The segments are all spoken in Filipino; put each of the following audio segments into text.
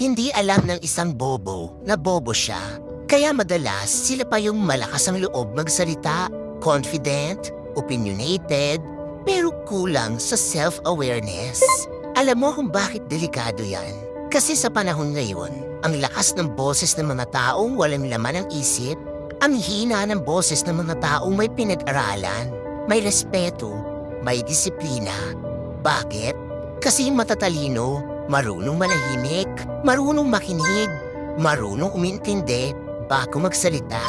Hindi alam ng isang bobo na bobo siya. Kaya madalas sila pa yung malakas ang loob magsalita, confident, opinionated, pero kulang sa self-awareness. Alam mo kung bakit delikado yan? Kasi sa panahon ngayon, ang lakas ng boses ng mga taong walang laman ng isip, ang hina ng boses ng mga taong may pinag-aralan, may respeto, may disiplina. Bakit? Kasi yung matatalino, marunong manahimik, marunong makinig, marunong umintindi bago magsalita.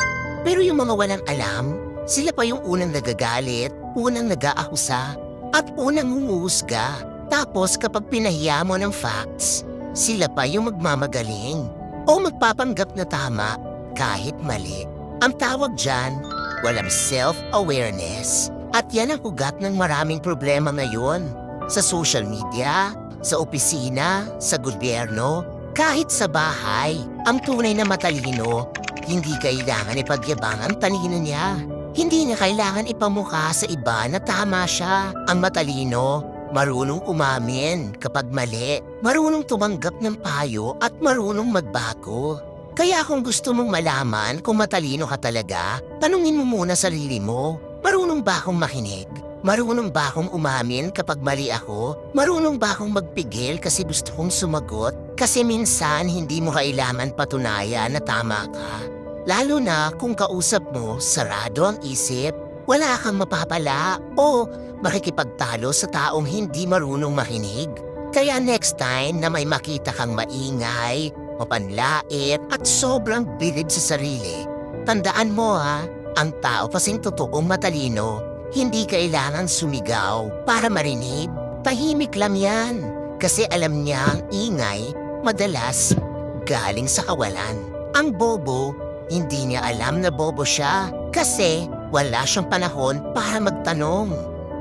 Pero yung mga walang alam, sila pa yung unang nagagalit, unang nag-aakusa, at unang humuhusga. Tapos kapag pinahiya mo ng facts, sila pa yung magmamagaling o magpapanggap na tama kahit mali. Ang tawag dyan, walang self-awareness. At yan ang ugat ng maraming problema ngayon. Sa social media, sa opisina, sa gobyerno, kahit sa bahay. Ang tunay na matalino, hindi kailangan ipagyabang ang talino niya. Hindi niya kailangan ipamukha sa iba na tama siya. Ang matalino, marunong umamin kapag mali, marunong tumanggap ng payo at marunong magbago. Kaya kung gusto mong malaman kung matalino ka talaga, tanungin mo muna sarili mo. Marunong ba akong makinig? Marunong ba akong umamin kapag mali ako? Marunong ba akong magpigil kasi gusto kong sumagot? Kasi minsan hindi mo kailangan patunayan na tama ka. Lalo na kung kausap mo sarado ang isip, wala kang mapapala o makikipagtalo sa taong hindi marunong makinig. Kaya next time na may makita kang maingay, mapanlait at sobrang bilib sa sarili, tandaan mo ang tao kasing totoong matalino, hindi kailangan sumigaw para marinig. Tahimik lang yan kasi alam niya ang ingay madalas galing sa kawalan. Ang bobo, hindi niya alam na bobo siya kasi wala siyang panahon para magtanong.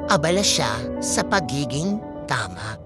Abala siya sa pagiging tama.